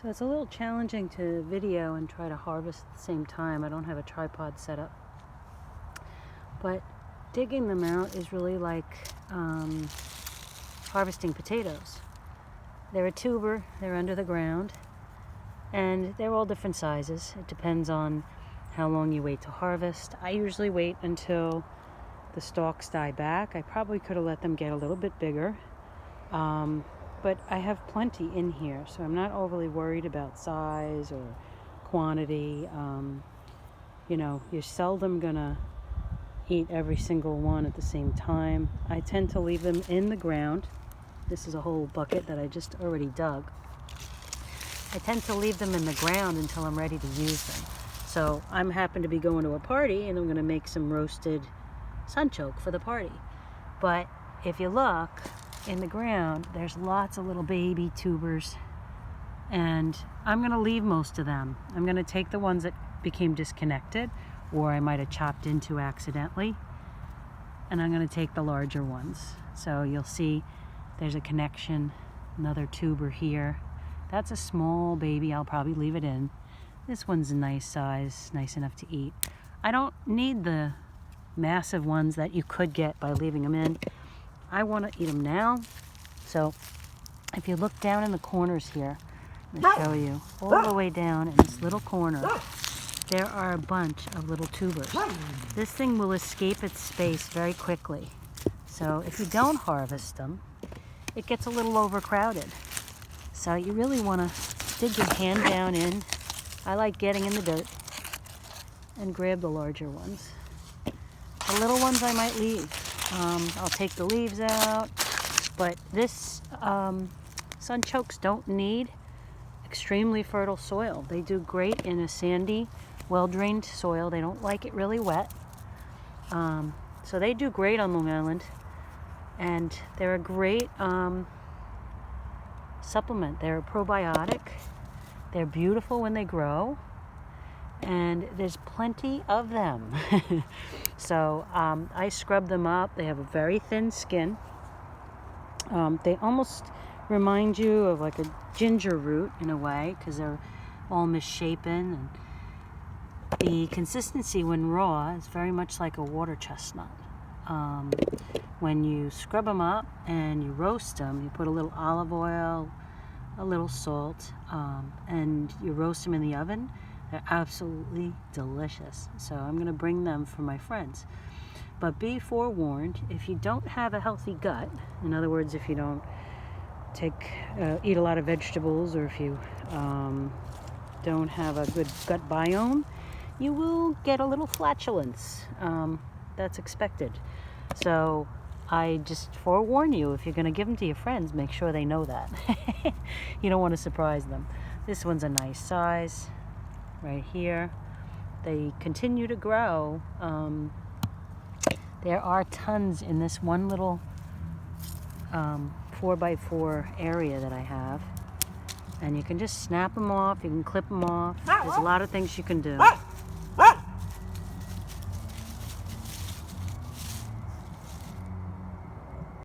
So it's a little challenging to video and try to harvest at the same time. I don't have a tripod set up. But digging them out is really like harvesting potatoes. They're a tuber, they're under the ground, and they're all different sizes. It depends on how long you wait to harvest. I usually wait until the stalks die back. I probably could have let them get a little bit bigger. But I have plenty in here, so I'm not overly worried about size or quantity. You know, you're seldom gonna eat every single one at the same time. I tend to leave them in the ground. This is a whole bucket that I just already dug. I tend to leave them in the ground until I'm ready to use them. So I'm happen to be going to a party and I'm gonna make some roasted sunchoke for the party. But if you look in the ground, there's lots of little baby tubers, and I'm gonna leave most of them. I'm gonna take the ones that became disconnected or I might have chopped into accidentally, and I'm gonna take the larger ones. So you'll see there's a connection, another tuber here. That's a small baby, I'll probably leave it in. This one's a nice size, nice enough to eat. I don't need the massive ones that you could get by leaving them in. I want to eat them now. So if you look down in the corners here, I'm going to show you all the way down in this little corner, there are a bunch of little tubers. This thing will escape its space very quickly. So if you don't harvest them, it gets a little overcrowded. So you really want to dig your hand down in. I like getting in the dirt and grab the larger ones. The little ones I might leave. I'll take the leaves out, but this sunchokes don't need extremely fertile soil. They do great in a sandy, well-drained soil. They don't like it really wet. So they do great on Long Island, and they're a great supplement. They're a probiotic. They're beautiful when they grow, and there's plenty of them. So I scrub them up. They have a very thin skin. They almost remind you of like a ginger root in a way, because they're all misshapen, and the consistency when raw is very much like a water chestnut. When you scrub them up and you roast them, you put a little olive oil, a little salt, and you roast them in the oven. They're absolutely delicious. So I'm going to bring them for my friends. But be forewarned, if you don't have a healthy gut, in other words, if you don't eat a lot of vegetables, or if you don't have a good gut biome, you will get a little flatulence. That's expected. So I just forewarn you, if you're going to give them to your friends, make sure they know that. You don't want to surprise them. This one's a nice size right here. They continue to grow. There are tons in this one little 4x4 area that I have. And you can just snap them off, you can clip them off. There's a lot of things you can do.